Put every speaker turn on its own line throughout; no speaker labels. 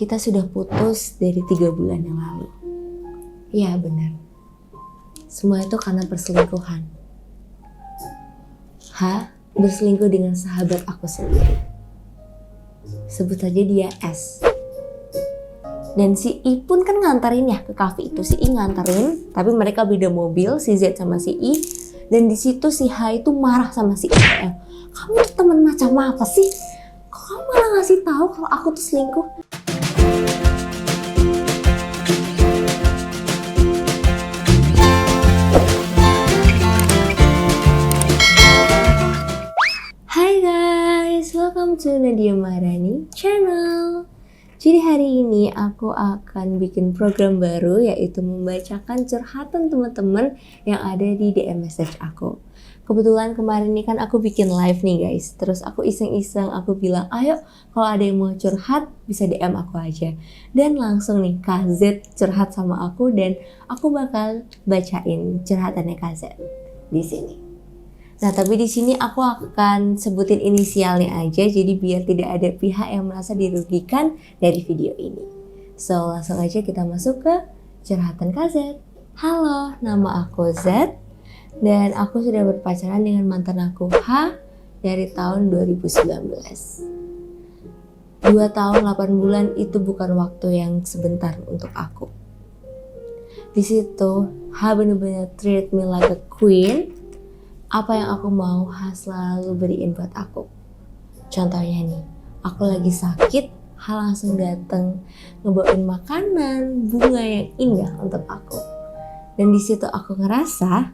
Kita sudah putus dari 3 bulan yang lalu. Iya benar. Semua itu karena perselingkuhan. H berselingkuh dengan sahabat aku sendiri. Sebut aja dia S. Dan si I pun kan nganterin ya ke kafe itu. Si I nganterin, tapi mereka beda mobil, si Z sama si I. Dan di situ si H itu marah sama si I. Kamu tuh temen macam apa sih? Kok kamu malah ngasih tahu kalau aku tuh selingkuh? Hai guys, welcome to Nadia Maharani channel. Jadi hari ini aku akan bikin program baru, yaitu membacakan curhatan teman-teman yang ada di DM message aku. Kebetulan kemarin ini kan aku bikin live nih guys. Terus aku iseng-iseng, aku bilang ayo kalau ada yang mau curhat bisa DM aku aja. Dan langsung nih KZ curhat sama aku dan aku bakal bacain curhatannya KZ di sini. Nah, tapi di sini aku akan sebutin inisialnya aja, jadi biar tidak ada pihak yang merasa dirugikan dari video ini. So, langsung aja kita masuk ke curhatan KZ. Halo, nama aku Z, dan aku sudah berpacaran dengan mantan aku H dari tahun 2019. 2 tahun 8 bulan itu bukan waktu yang sebentar untuk aku. Di situ, H benar-benar treat me like a queen. Apa yang aku mau, H selalu beriin buat aku. Contohnya nih, aku lagi sakit, H langsung dateng ngebawain makanan, bunga yang indah untuk aku. Dan di situ aku ngerasa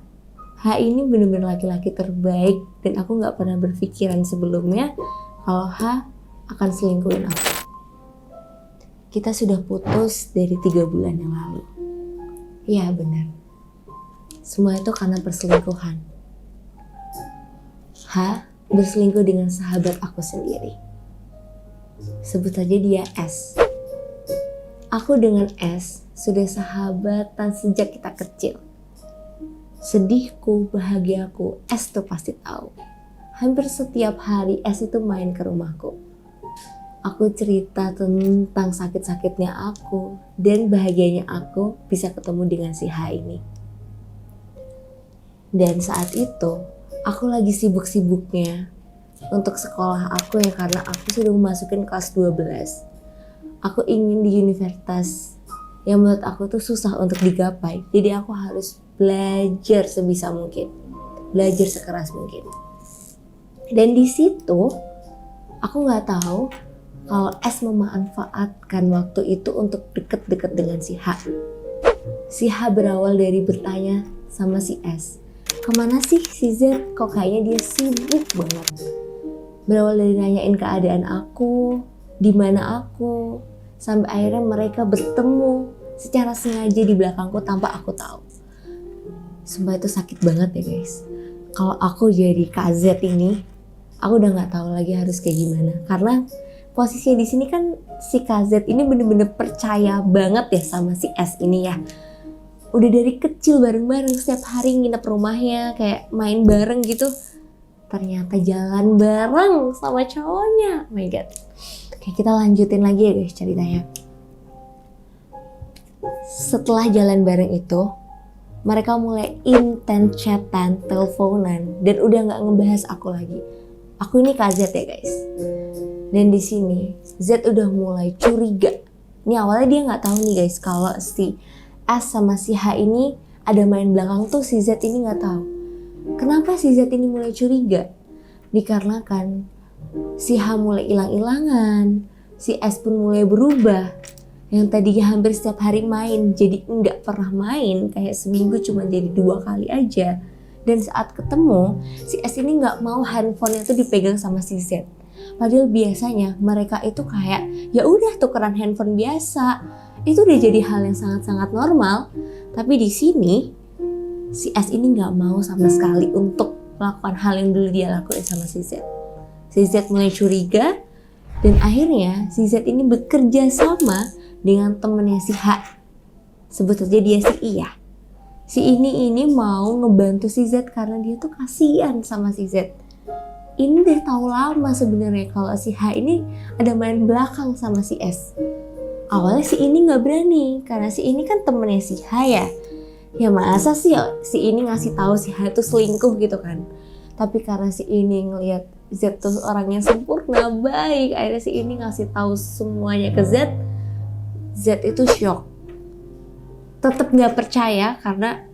H ini bener-bener laki-laki terbaik dan aku nggak pernah berpikiran sebelumnya kalau H akan selingkuhin aku. Kita sudah putus dari 3 bulan yang lalu. Iya benar. Semua itu karena perselingkuhan. H berselingkuh dengan sahabat aku sendiri. Sebut aja dia S. Aku dengan S sudah sahabatan sejak kita kecil. Sedihku, bahagiaku, S tuh pasti tahu. Hampir setiap hari S itu main ke rumahku. Aku cerita tentang sakit-sakitnya aku dan bahagianya aku bisa ketemu dengan si H ini. Dan saat itu aku lagi sibuk-sibuknya untuk sekolah aku ya, karena aku sudah memasukin kelas 12. Aku ingin di universitas yang menurut aku tuh susah untuk digapai. Jadi aku harus belajar sebisa mungkin, belajar sekeras mungkin. Dan di situ aku nggak tahu kalau S memanfaatkan waktu itu untuk deket-deket dengan si H. Si H berawal dari bertanya sama si S, kemana sih si Z? Kok kayaknya dia sibuk banget. Berawal dari nanyain keadaan aku, di mana aku, sampai akhirnya mereka bertemu secara sengaja di belakangku tanpa aku tahu. Sumpah itu sakit banget ya guys. Kalau aku jadi KZ ini, aku udah nggak tahu lagi harus kayak gimana. Karena posisinya di sini kan si KZ ini bener-bener percaya banget ya sama si S ini ya. Udah dari kecil bareng-bareng, setiap hari nginep rumahnya, kayak main bareng gitu. Ternyata jalan bareng sama cowoknya. Oh my god. Oke, kita lanjutin lagi ya guys ceritanya. Setelah jalan bareng itu, mereka mulai intens chatan, teleponan, dan udah gak ngebahas aku lagi. Aku ini KZ ya guys. Dan di sini Z udah mulai curiga. Ini awalnya dia gak tahu nih guys kalau si S sama si H ini ada main belakang tuh, si Z ini nggak tahu. Kenapa si Z ini mulai curiga? Dikarenakan si H mulai hilang-hilangan, si S pun mulai berubah. Yang tadinya hampir setiap hari main, jadi nggak pernah main, kayak seminggu cuma jadi 2 kali aja. Dan saat ketemu, si S ini nggak mau handphonenya tuh dipegang sama si Z. Padahal biasanya mereka itu kayak ya udah tukeran handphone biasa. Itu udah jadi hal yang sangat-sangat normal. Tapi di sini si S ini nggak mau sama sekali untuk melakukan hal yang dulu dia lakuin sama si Z. Si Z mulai curiga dan akhirnya si Z ini bekerja sama dengan temennya si H. Sebut aja dia si I ya. Si ini mau ngebantu si Z karena dia tuh kasihan sama si Z. Ini udah tahu lama sebenarnya kalau si H ini ada main belakang sama si S. Awalnya si ini nggak berani karena si ini kan temennya si H ya. Ya masa sih si ini ngasih tahu si H itu selingkuh gitu kan. Tapi karena si ini ngelihat Z tuh orang yang sempurna, baik, akhirnya si ini ngasih tahu semuanya ke Z. Z itu shock. Tetap nggak percaya karena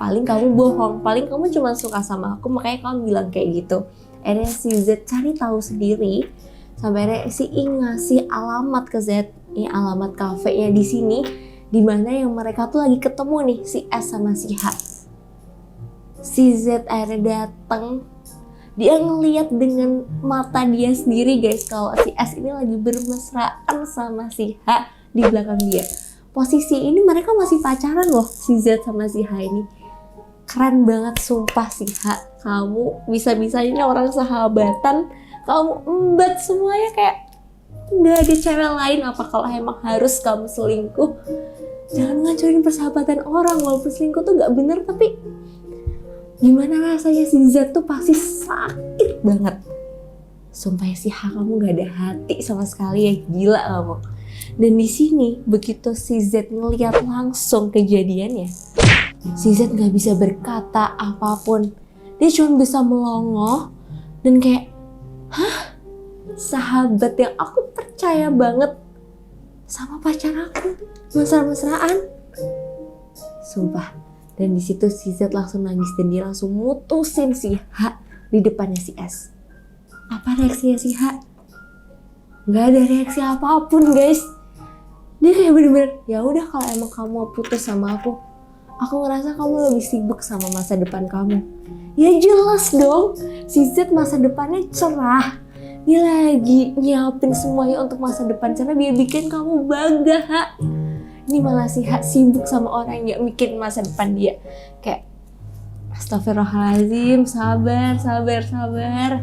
paling kamu bohong, paling kamu cuma suka sama aku makanya kamu bilang kayak gitu. Akhirnya si Z cari tahu sendiri sampai akhirnya si I ngasih alamat ke Z. Ini alamat kafenya di sini, di mana yang mereka tuh lagi ketemu nih si S sama si H. Si Z akhirnya datang, dia ngeliat dengan mata dia sendiri guys kalau si S ini lagi bermesraan sama si H di belakang dia. Posisi ini mereka masih pacaran loh, si Z sama si H ini. Keren banget sumpah si H, kamu bisa-bisanya orang sahabatan, kamu embat semuanya kayak nggak ada cewek lain, apa kalau emang harus kamu selingkuh? Jangan ngancurin persahabatan orang, walaupun selingkuh tuh nggak bener, tapi gimana rasanya si Z tuh pasti sakit banget. Sumpah si H, kamu nggak ada hati sama sekali ya, gila kamu. Dan di sini begitu si Z ngeliat langsung kejadiannya, si Z nggak bisa berkata apapun, dia cuma bisa melongo dan kayak, hah? Sahabat yang aku percaya banget sama pacar aku mesra-mesraan, sumpah. Dan di situ si Z langsung nangis dan dia langsung mutusin si H di depannya si S. Apa reaksinya si H? Gak ada reaksi apapun guys. Dia kayak bener-bener, ya udah kalau emang kamu mau putus sama aku ngerasa kamu lebih sibuk sama masa depan kamu. Ya jelas dong, si Z masa depannya cerah. Dia lagi nyiapin semuanya untuk masa depan cerah biar bikin kamu bangga. Ini malah si H sibuk sama orang yang bikin masa depan dia. Kayak astagfirullahaladzim, sabar.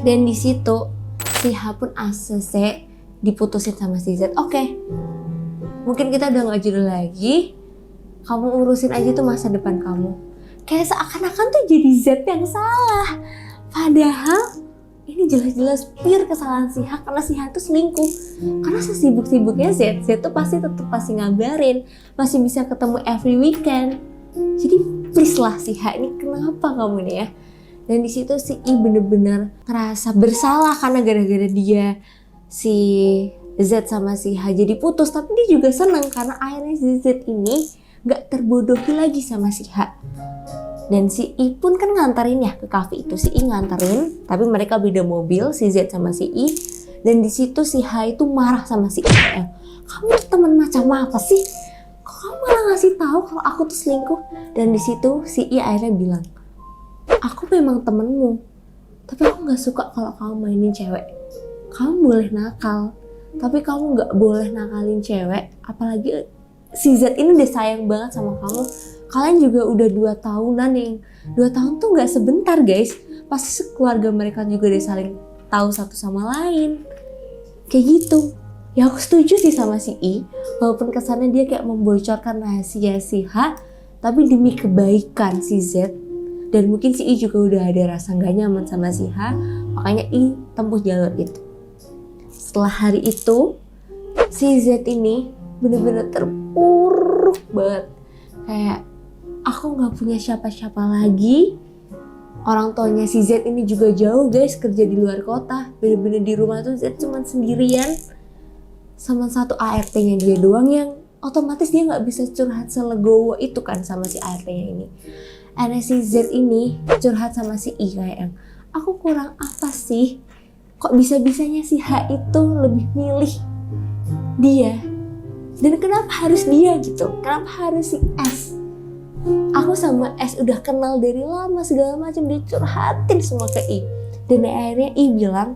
Dan di situ si H pun ACC diputusin sama si Z. Oke, mungkin kita udah gak jodoh lagi, kamu urusin aja tuh masa depan kamu. Kayak seakan-akan tuh jadi Z yang salah. Padahal ini jelas-jelas pure kesalahan si H karena si H tuh selingkuh. Karena sesibuk-sibuknya Z tuh pasti ngabarin, masih bisa ketemu every weekend. Jadi please lah si H ini kenapa kamu nih ya? Dan di situ si I bener-bener ngerasa bersalah karena gara-gara dia si Z sama si H jadi putus. Tapi dia juga senang karena akhirnya si Z ini gak terbodohi lagi sama si H. Dan si I pun kan nganterin ya ke kafe itu. Si I nganterin, tapi mereka beda mobil, si Z sama si I. Dan di situ si H itu marah sama si I. Kamu tuh temen macam apa sih? Kok kamu malah ngasih tahu kalau aku tuh selingkuh? Dan di situ si I akhirnya bilang, aku memang temenmu, tapi aku nggak suka kalau kamu mainin cewek. Kamu boleh nakal, tapi kamu nggak boleh nakalin cewek. Apalagi si Z ini udah sayang banget sama kamu. Kalian juga udah 2 tahunan yang 2 tahun tuh gak sebentar guys. Pasti sekeluarga mereka juga udah saling tahu satu sama lain. Kayak gitu. Ya aku setuju sih sama si I. Walaupun kesannya dia kayak membocorkan rahasia si H, tapi demi kebaikan si Z. Dan mungkin si I juga udah ada rasa gak nyaman sama si H. Makanya I tempuh jalur itu. Setelah hari itu, si Z ini bener-bener terpuruk banget. Kayak, aku gak punya siapa-siapa lagi. Orang tuanya si Z ini juga jauh guys, kerja di luar kota. Bener-bener di rumah tuh Z cuma sendirian. Sama satu ART-nya dia doang yang otomatis dia gak bisa curhat selegowo itu kan sama si ART-nya ini. Ada si Z ini curhat sama si I kayak yang, aku kurang apa sih? Kok bisa-bisanya si H itu lebih milih dia? Dan kenapa harus dia gitu? Kenapa harus si S? Aku sama S udah kenal dari lama segala macam, dia curhatin semua ke I. Dan akhirnya I bilang,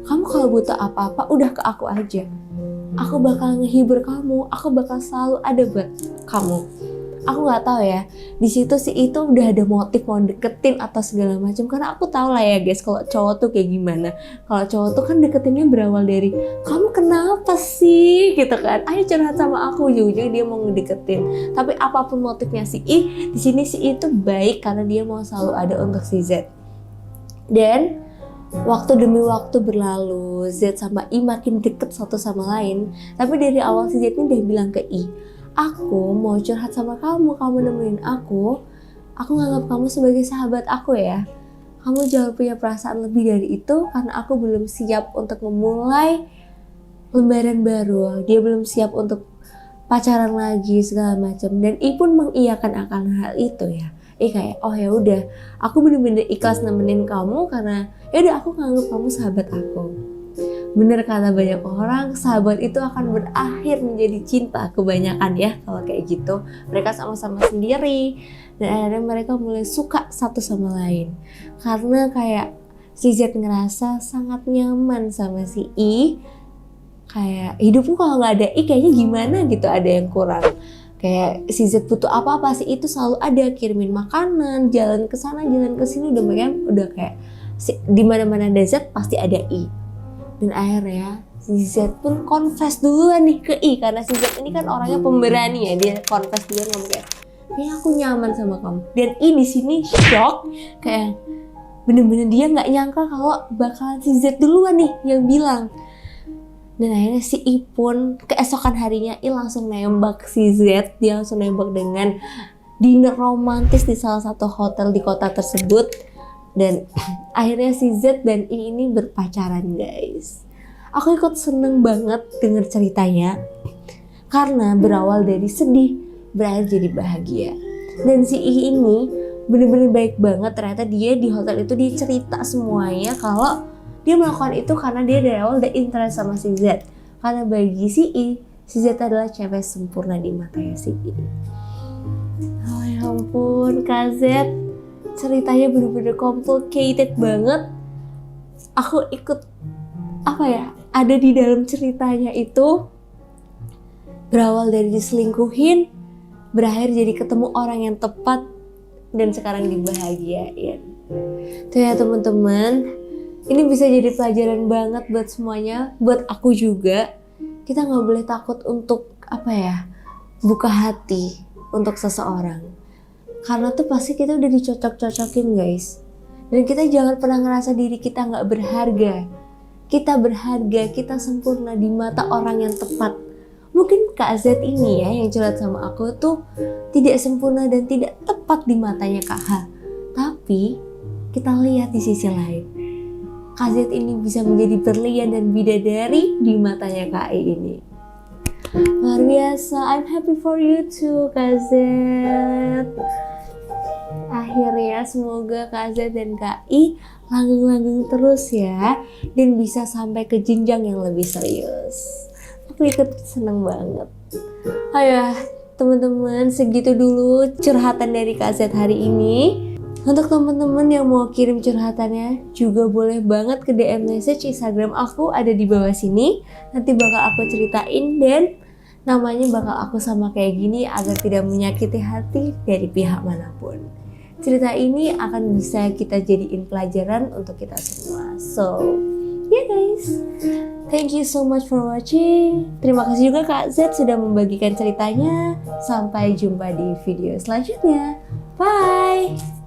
kamu kalau butuh apa-apa udah ke aku aja. Aku bakal ngehibur kamu, aku bakal selalu ada buat kamu. Aku nggak tahu ya, di situ si itu udah ada motif mau deketin atau segala macam. Karena aku tahu lah ya guys, kalau cowok tuh kayak gimana. Kalau cowok tuh kan deketinnya berawal dari, kamu kenapa sih gitu kan? Ayo curhat sama aku, ujung-ujungnya dia mau ngedeketin. Tapi apapun motifnya si di sini si itu baik karena dia mau selalu ada untuk si Z. Dan Waktu demi waktu berlalu, Z sama I makin deket satu sama lain. Tapi dari awal si Z ini udah bilang ke I, aku mau curhat sama kamu nemenin aku nganggap kamu sebagai sahabat aku ya. Kamu jangan punya perasaan lebih dari itu karena aku belum siap untuk memulai lembaran baru. Dia belum siap untuk pacaran lagi segala macam. Dan I pun mengiyakan akan hal itu ya. Kayak oh ya udah, aku bener-bener ikhlas nemenin kamu karena ya udah aku nganggap kamu sahabat aku. Bener kata banyak orang, sahabat itu akan berakhir menjadi cinta kebanyakan ya kalau kayak gitu. Mereka sama-sama sendiri dan akhirnya mereka mulai suka satu sama lain. Karena kayak si Z ngerasa sangat nyaman sama si I. Kayak hidupku kalau nggak ada I kayaknya gimana gitu, ada yang kurang. Kayak si Z butuh apa-apa sih itu selalu ada, kirimin makanan, jalan ke sana, jalan ke sini, udah kayak di mana-mana ada Z pasti ada I. Dan akhirnya si Z pun confess duluan nih ke I karena si Z ini kan orangnya pemberani ya, dia confess duluan ngomong kayak, "Kayaknya aku nyaman sama kamu." Dan I di sini shock, kayak bener-bener dia nggak nyangka kalau bakalan si Z duluan nih yang bilang. Dan akhirnya si I pun keesokan harinya I langsung nembak si Z. Dia langsung nembak dengan dinner romantis di salah satu hotel di kota tersebut. Dan akhirnya si Z dan I ini berpacaran guys. Aku ikut seneng banget denger ceritanya. Karena berawal dari sedih, berakhir jadi bahagia. Dan si I ini bener-bener baik banget. Ternyata dia di hotel itu dia cerita semuanya kalau dia melakukan itu karena dia dari awal udah interest sama si Z. Karena bagi si I, si Z adalah cewek sempurna di matanya si I. Oh ya ampun, Kak Z, ceritanya bener-bener complicated banget. Aku ikut, ada di dalam ceritanya itu. Berawal dari diselingkuhin, berakhir jadi ketemu orang yang tepat, dan sekarang dibahagiain. Tuh ya teman-teman, ini bisa jadi pelajaran banget buat semuanya, buat aku juga. Kita nggak boleh takut untuk buka hati untuk seseorang. Karena tuh pasti kita udah dicocok-cocokin guys. Dan kita jangan pernah ngerasa diri kita nggak berharga. Kita berharga, kita sempurna di mata orang yang tepat. Mungkin Kak Z ini ya yang curhat sama aku tuh tidak sempurna dan tidak tepat di matanya Kak H. Tapi kita lihat di sisi lain. Kak Z ini bisa menjadi berlian dan bidadari di matanya Kak I ini. Luar biasa, I'm happy for you too Kak Z. Akhirnya semoga Kak Z dan Kak I langgeng-langgeng terus ya. Dan bisa sampai ke jenjang yang lebih serius. Aku ikut seneng banget. Ayo teman-teman, segitu dulu curhatan dari Kak Z hari ini. Untuk teman-teman yang mau kirim curhatannya juga boleh banget ke DM message Instagram aku ada di bawah sini. Nanti bakal aku ceritain dan namanya bakal aku sama kayak gini agar tidak menyakiti hati dari pihak manapun. Cerita ini akan bisa kita jadiin pelajaran untuk kita semua. So, yeah guys, thank you so much for watching. Terima kasih juga Kak Z sudah membagikan ceritanya. Sampai jumpa di video selanjutnya. Bye!